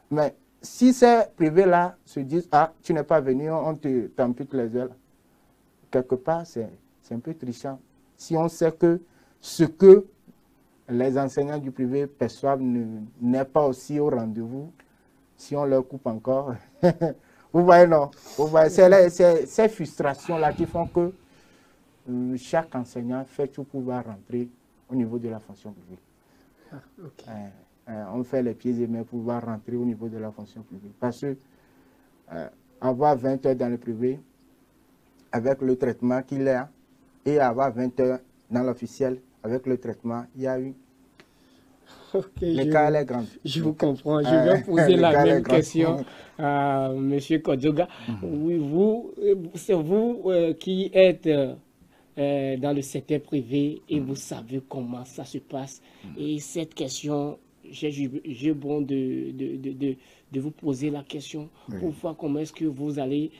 S3: Mais si ces privés-là se disent, ah, tu n'es pas venu, on t'ampute les ailes, quelque part, c'est un peu trichant. Si on sait que ce que les enseignants du privé perçoivent n'est pas aussi au rendez-vous, si on leur coupe encore, vous voyez, non? Vous voyez, c'est ces frustrations-là qui font que chaque enseignant fait tout pour pouvoir rentrer au niveau de la fonction publique.
S1: Ah, okay.
S3: On fait les pieds et mains pour pouvoir rentrer au niveau de la fonction publique. Parce que avoir 20 heures dans le privé, avec le traitement qu'il a, et avoir 20 heures dans l'officiel, avec le traitement, il y a eu.
S1: Okay,
S3: L'écart est grand.
S1: Je vous comprends. Je vais poser la même question à M. Kodjoga. Oui, c'est vous qui êtes dans le secteur privé et vous savez comment ça se passe. Et cette question, j'ai bon de vous poser la question pour voir comment est-ce que vous allez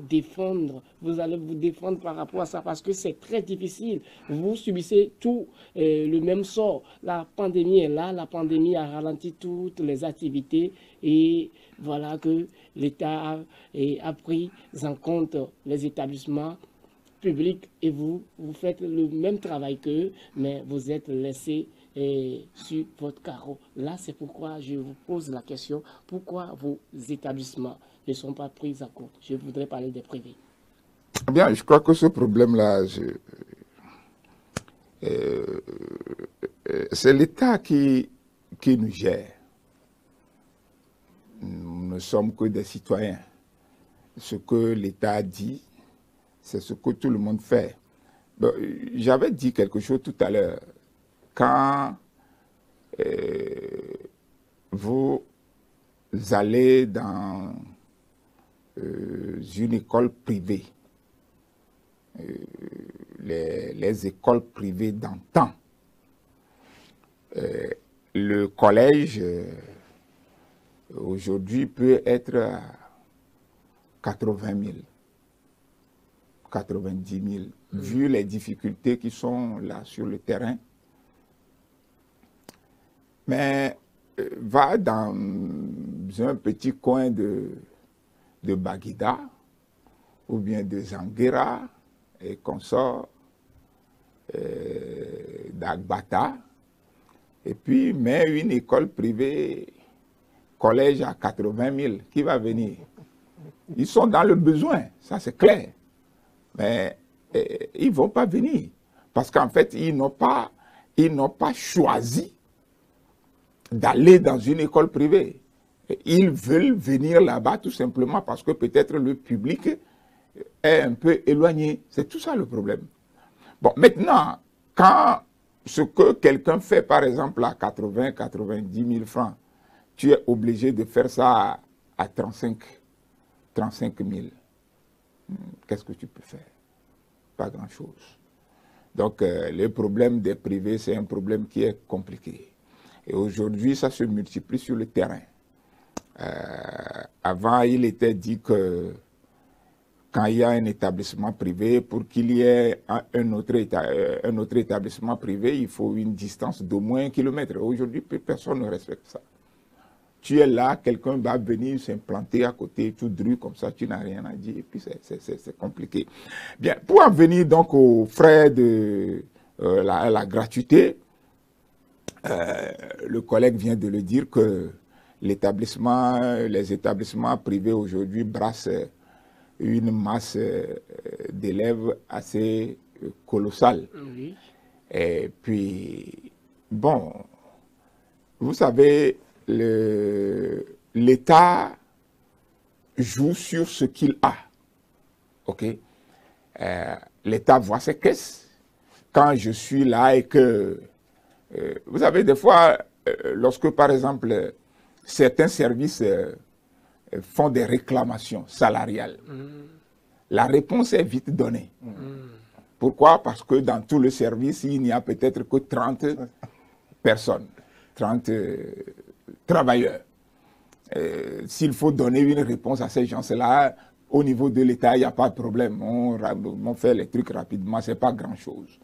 S1: défendre, vous défendre par rapport à ça, parce que c'est très difficile. Vous subissez tout le même sort. La pandémie est là, la pandémie a ralenti toutes les activités et voilà que l'État a pris en compte les établissements publics et vous faites le même travail qu'eux, mais vous êtes laissés sur votre carreau. Là, c'est pourquoi je vous pose la question, pourquoi vos établissements ne sont pas pris en compte? Je voudrais parler des privés.
S2: Bien, je crois que ce problème-là, c'est l'État qui nous gère. Nous ne sommes que des citoyens. Ce que l'État dit, c'est ce que tout le monde fait. Bon, j'avais dit quelque chose tout à l'heure. Quand vous allez dans une école privée, les écoles privées d'antan, le collège aujourd'hui peut être à 80 000, 90 000, vu les difficultés qui sont là sur le terrain. Mais va dans un petit coin de Baguida ou bien de Zanguera et consorts, d'Agbata, et puis mets une école privée, collège à 80 000, qui va venir? Ils sont dans le besoin, ça c'est clair. Mais ils ne vont pas venir. Parce qu'en fait, ils n'ont pas choisi d'aller dans une école privée. Ils veulent venir là-bas tout simplement parce que peut-être le public est un peu éloigné. C'est tout ça le problème. Bon, maintenant, quand ce que quelqu'un fait, par exemple, à 80, 90 000 francs, tu es obligé de faire ça à 35 000. Qu'est-ce que tu peux faire? Pas grand-chose. Donc, le problème des privés, c'est un problème qui est compliqué. Et aujourd'hui, ça se multiplie sur le terrain. Avant, il était dit que quand il y a un établissement privé, pour qu'il y ait un autre établissement privé, il faut une distance d'au moins 1 kilomètre. Aujourd'hui, personne ne respecte ça. Tu es là, quelqu'un va venir s'implanter à côté, tout dru comme ça, tu n'as rien à dire, et puis c'est compliqué. Bien, pour en venir donc aux frais de la gratuité, le collègue vient de le dire que les établissements privés aujourd'hui brassent une masse d'élèves assez colossale.
S1: Oui.
S2: Et puis, bon, vous savez, l'État joue sur ce qu'il a. Ok? L'État voit ses caisses. Quand je suis là et que... vous savez, des fois, lorsque, par exemple, certains services font des réclamations salariales, la réponse est vite donnée. Pourquoi? Parce que dans tout le service, il n'y a peut-être que 30 personnes, 30 travailleurs. s'il faut donner une réponse à ces gens-là, au niveau de l'État, il n'y a pas de problème. On fait les trucs rapidement, ce n'est pas grand-chose.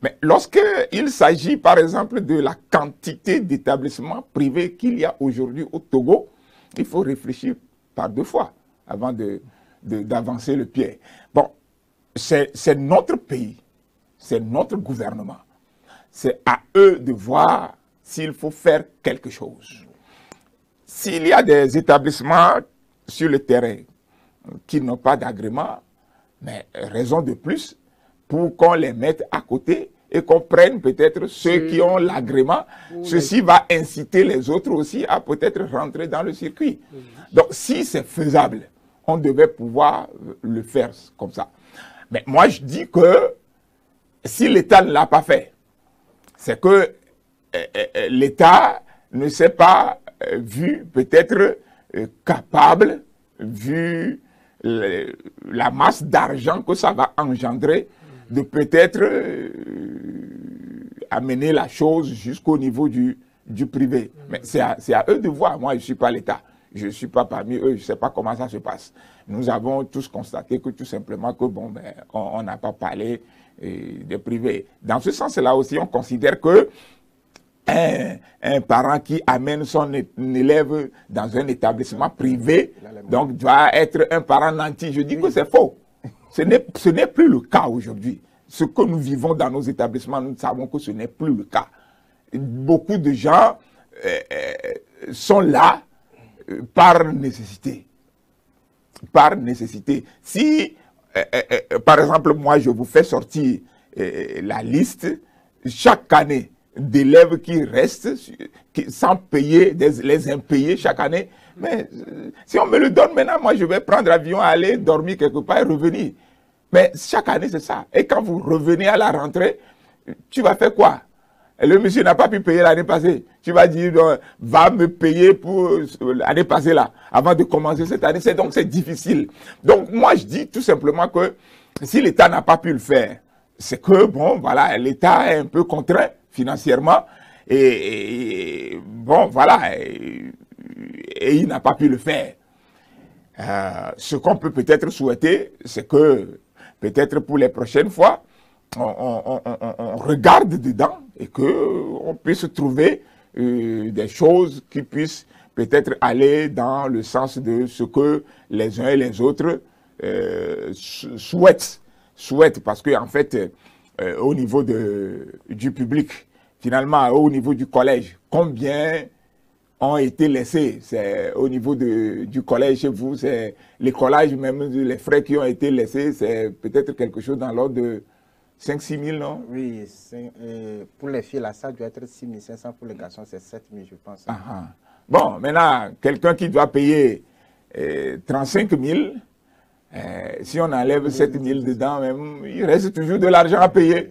S2: Mais lorsqu'il s'agit, par exemple, de la quantité d'établissements privés qu'il y a aujourd'hui au Togo, il faut réfléchir par deux fois avant d'avancer le pied. Bon, c'est notre pays, c'est notre gouvernement. C'est à eux de voir s'il faut faire quelque chose. S'il y a des établissements sur le terrain qui n'ont pas d'agrément, mais raison de plus pour qu'on les mette à côté et qu'on prenne peut-être ceux qui ont l'agrément. Ceci va inciter les autres aussi à peut-être rentrer dans le circuit. Donc, si c'est faisable, on devait pouvoir le faire comme ça. Mais moi, je dis que si l'État ne l'a pas fait, c'est que l'État ne s'est pas vu peut-être capable, vu la masse d'argent que ça va engendrer, de peut-être amener la chose jusqu'au niveau du privé. Mais c'est à eux de voir. Moi, je ne suis pas l'État. Je ne suis pas parmi eux. Je ne sais pas comment ça se passe. Nous avons tous constaté que tout simplement que bon, ben, on n'a pas parlé des privés. Dans ce sens-là aussi, on considère que un parent qui amène son élève dans un établissement privé, donc doit être un parent nanti. Je dis que c'est faux. Ce n'est plus le cas aujourd'hui. Ce que nous vivons dans nos établissements, nous savons que ce n'est plus le cas. Beaucoup de gens sont là par nécessité. Par nécessité. Si, par exemple, moi, je vous fais sortir la liste, chaque année, d'élèves qui restent sans payer, les impayés chaque année. Mais si on me le donne maintenant, moi je vais prendre l'avion, aller dormir quelque part et revenir. Mais chaque année c'est ça. Et quand vous revenez à la rentrée, tu vas faire quoi? Le monsieur n'a pas pu payer l'année passée. Tu vas dire, va me payer pour l'année passée là, avant de commencer cette année. Donc c'est difficile. Donc moi je dis tout simplement que si l'État n'a pas pu le faire, c'est que bon voilà, l'État est un peu contraint financièrement et bon voilà, et il n'a pas pu le faire. Ce qu'on peut peut-être souhaiter, c'est que peut-être pour les prochaines fois, on regarde dedans et qu'on puisse trouver des choses qui puissent peut-être aller dans le sens de ce que les uns et les autres souhaitent, parce que en fait, au niveau du public, finalement, au niveau du collège, combien ont été laissés? C'est au niveau du collège chez vous, c'est les collages, même les frais qui ont été laissés, c'est peut-être quelque chose dans l'ordre de 5-6 000, non?
S3: Oui, pour les filles, là, ça doit être 6 500, pour les garçons, c'est 7 000, je pense.
S2: Bon, maintenant, quelqu'un qui doit payer 35 000, si on enlève 7 000 dedans, même, il reste toujours de l'argent à payer.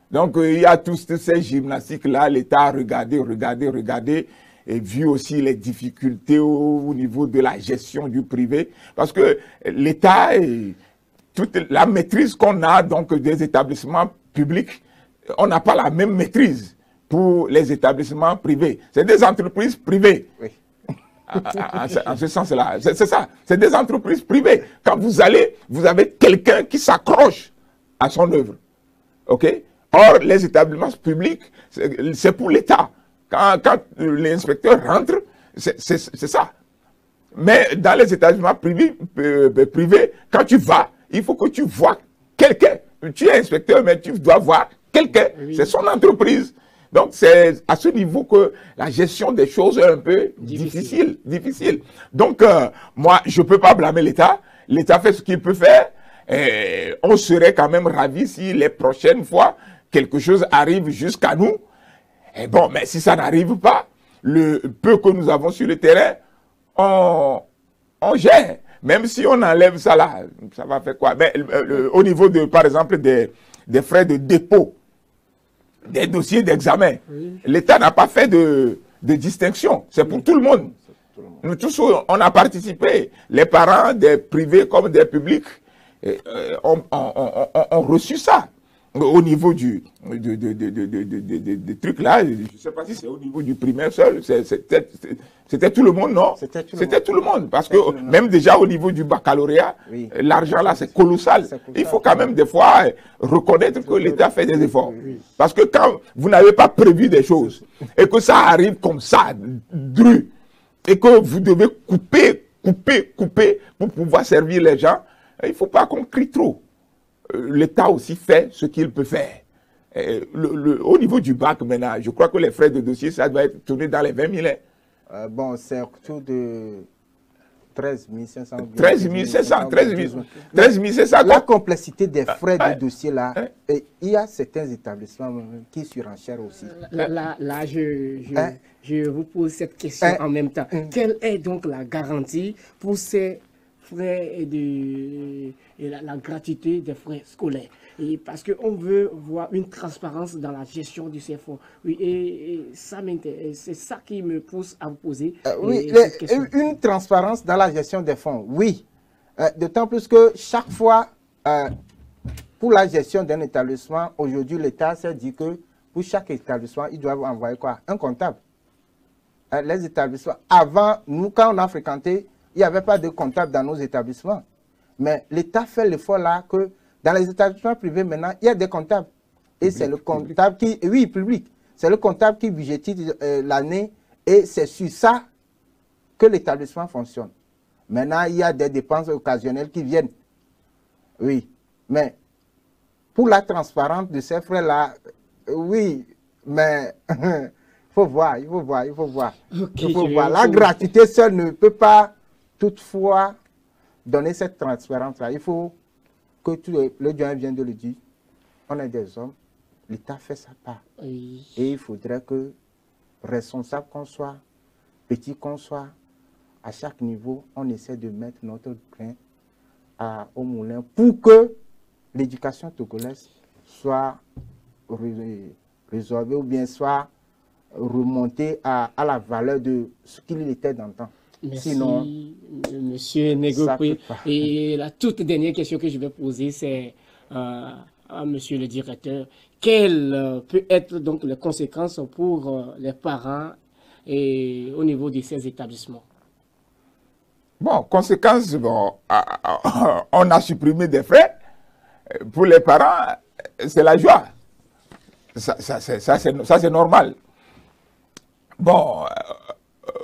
S2: Donc, il y a tous ces gymnastiques-là, l'État a regardé, et vu aussi les difficultés au niveau de la gestion du privé. Parce que l'État, toute la maîtrise qu'on a donc des établissements publics, on n'a pas la même maîtrise pour les établissements privés. C'est des entreprises privées. Oui. En ce sens-là, c'est ça, c'est des entreprises privées. Quand vous allez, vous avez quelqu'un qui s'accroche à son œuvre. OK? Or, les établissements publics, c'est pour l'État. Quand l'inspecteur rentre, c'est ça. Mais dans les établissements privés, quand tu vas, il faut que tu vois quelqu'un. Tu es inspecteur, mais tu dois voir quelqu'un. Oui. C'est son entreprise. Donc, c'est à ce niveau que la gestion des choses est un peu difficile. Donc, moi, je ne peux pas blâmer l'État. L'État fait ce qu'il peut faire. Et on serait quand même ravis si les prochaines fois, quelque chose arrive jusqu'à nous. Et bon, mais si ça n'arrive pas, le peu que nous avons sur le terrain, on gère. Même si on enlève ça là, ça va faire quoi? Mais, au niveau, par exemple, des frais de dépôt, des dossiers d'examen, oui. L'État n'a pas fait de distinction. C'est pour tout le monde. Nous tous, on a participé. Les parents des privés comme des publics ont reçu ça. au niveau du truc là, je ne sais pas si c'est au niveau du primaire seul, c'était tout le monde, non? C'était tout le monde, parce que même déjà au niveau du baccalauréat, oui, l'argent là c'est colossal. Il faut quand même des fois reconnaître que l'État fait des efforts. Oui. Parce que quand vous n'avez pas prévu des choses et que ça arrive comme ça, dru, et que vous devez couper pour pouvoir servir les gens, il ne faut pas qu'on crie trop. L'État aussi fait ce qu'il peut faire. Au niveau du bac maintenant, je crois que les frais de dossier, ça doit être tourné dans les 20 000.
S3: Bon, c'est autour de 13 500.
S2: 13 500.
S3: La complexité des frais de dossier là, il y a certains établissements qui surenchèrent aussi.
S1: Là, je vous pose cette question en même temps. Quelle est donc la garantie pour ces frais et la gratuité des frais scolaires? Et parce qu'on veut voir une transparence dans la gestion de ces fonds. Oui, et ça m'intéresse. C'est ça qui me pousse à vous poser cette question.
S3: Une transparence dans la gestion des fonds, oui. D'autant plus que chaque fois, pour la gestion d'un établissement, aujourd'hui, l'État s'est dit que pour chaque établissement, ils doivent envoyer quoi? Un comptable. Les établissements, avant, nous, quand on a fréquenté, il n'y avait pas de comptable dans nos établissements. Mais l'État fait l'effort là que dans les établissements privés, maintenant, il y a des comptables. Et c'est le comptable qui... Oui, public. C'est le comptable qui budgétise l'année. Et c'est sur ça que l'établissement fonctionne. Maintenant, il y a des dépenses occasionnelles qui viennent. Oui. Mais pour la transparence de ces frais-là, oui. Mais il faut voir. Okay, la gratuité seule ne peut pas toutefois donner cette transparence-là. Il faut que le Dieu vient de le dire, on est des hommes, l'État fait sa part. Oui. Et il faudrait que, responsable qu'on soit, petit qu'on soit, à chaque niveau, on essaie de mettre notre grain au moulin pour que l'éducation togolaise soit résolvée ou bien soit remontée à la valeur de ce qu'il était dans le temps.
S1: Merci,
S3: sinon,
S1: Monsieur Négopré. Et la toute dernière question que je vais poser, c'est à Monsieur le directeur. Quelles peuvent être donc les conséquences pour les parents et au niveau de ces établissements?
S2: Bon, conséquences, bon, on a supprimé des frais. Pour les parents, c'est la joie. Ça c'est normal. Bon,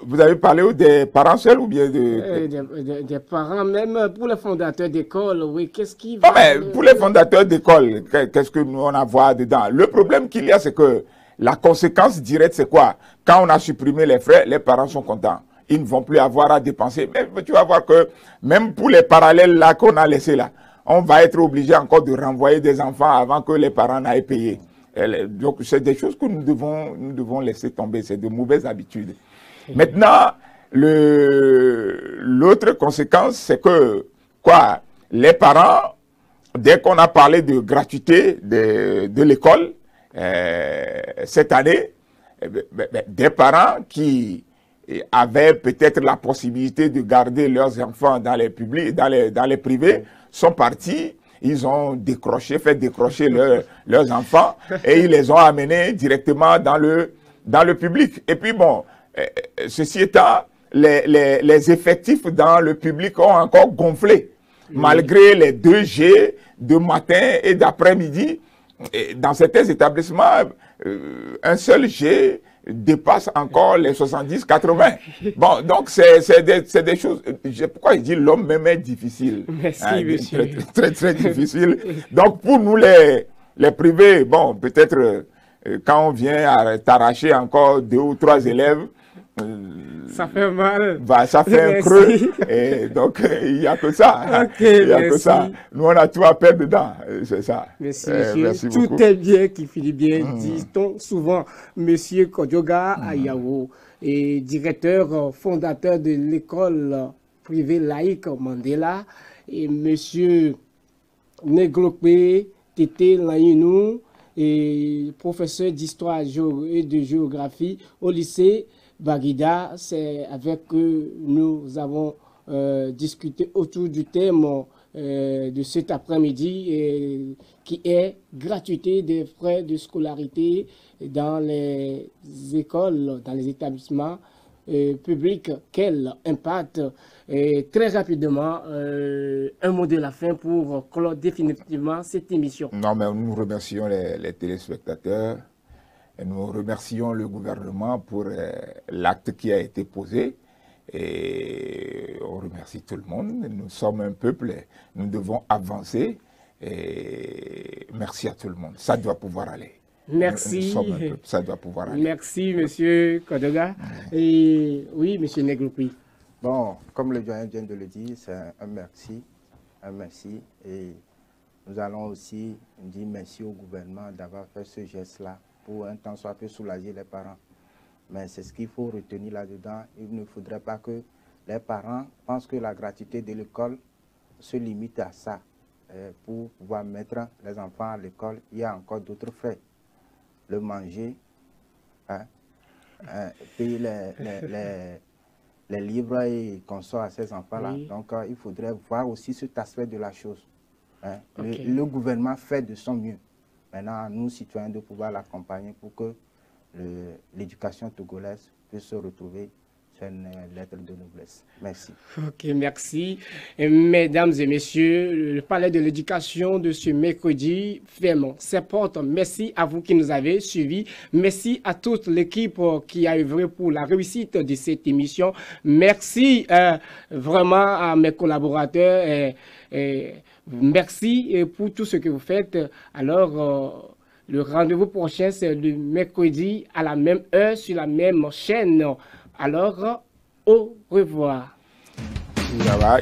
S2: vous avez parlé des parents seuls ou bien
S1: des parents, même pour les fondateurs d'école, oui, qu'est-ce qui va...
S2: Pour les fondateurs d'école, qu'est-ce que nous on a à voir dedans? Le problème qu'il y a, c'est que la conséquence directe, c'est quoi? Quand on a supprimé les frais, les parents sont contents. Ils ne vont plus avoir à dépenser. Mais tu vas voir que même pour les parallèles là qu'on a laissés là, on va être obligé encore de renvoyer des enfants avant que les parents n'aient payé. Donc, c'est des choses que nous devons laisser tomber. C'est de mauvaises habitudes. Maintenant, l'autre conséquence, c'est que, les parents, dès qu'on a parlé de gratuité de l'école, cette année, des parents qui avaient peut-être la possibilité de garder leurs enfants dans les publics, dans les privés, sont partis. Ils ont fait décrocher leurs enfants et ils les ont amenés directement dans le public. Et puis bon, ceci étant, les effectifs dans le public ont encore gonflé. Malgré les 2G de matin et d'après-midi, dans certains établissements, un seul G dépasse encore les 70-80. Bon, donc c'est des choses... Pourquoi je dis l'homme même est difficile?
S1: Merci, monsieur.
S2: Très difficile. Donc pour nous les privés, bon, peut-être quand on vient t'arracher encore 2 ou 3 élèves,
S1: ça fait mal.
S2: Ça fait un creux. Et donc, il n'y a que ça.
S1: Il n'y a que ça.
S2: Nous, on a tout à perdre dedans. C'est ça.
S1: Merci, monsieur. Merci tout est bien qui finit bien, dit-on souvent. Monsieur Kodjoga Ayawo, et directeur fondateur de l'école privée laïque Mandela, et monsieur Négopré Tété Layinou, et professeur d'histoire et de géographie au lycée Baguida. C'est avec eux nous avons discuté autour du thème de cet après-midi qui est gratuité des frais de scolarité dans les écoles, dans les établissements publics. Quel impact? Très rapidement, un mot de la fin pour clore définitivement cette émission.
S2: Non, mais nous remercions les téléspectateurs et nous remercions le gouvernement pour l'acte qui a été posé. Et on remercie tout le monde. Nous sommes un peuple et nous devons avancer. Et merci à tout le monde. Ça doit pouvoir aller.
S1: Merci.
S2: Nous sommes un peuple, ça doit pouvoir aller.
S1: Merci, M. Kodoga. Et oui, M. Negloupi.
S3: Bon, comme le doyen vient de le dire, c'est un merci. Un merci. Et nous allons aussi dire merci au gouvernement d'avoir fait ce geste-là pour un temps soit peu soulager les parents. Mais c'est ce qu'il faut retenir là-dedans. Il ne faudrait pas que les parents pensent que la gratuité de l'école se limite à ça. Pour pouvoir mettre les enfants à l'école, il y a encore d'autres frais. Le manger, hein, payer les livres et consorts à ces enfants-là. Oui. Donc, il faudrait voir aussi cet aspect de la chose. Hein. Okay. Le gouvernement fait de son mieux. Maintenant, nous, citoyens, de pouvoir l'accompagner pour que l'éducation togolaise puisse se retrouver sur une lettre de noblesse. Merci.
S1: Ok, merci. Et mesdames et messieurs, le palais de l'éducation de ce mercredi ferme ses portes. Merci à vous qui nous avez suivis. Merci à toute l'équipe qui a œuvré pour la réussite de cette émission. Merci vraiment à mes collaborateurs. Merci pour tout ce que vous faites. Alors, le rendez-vous prochain, c'est le mercredi à la même heure sur la même chaîne. Alors, au revoir.
S2: Bye bye.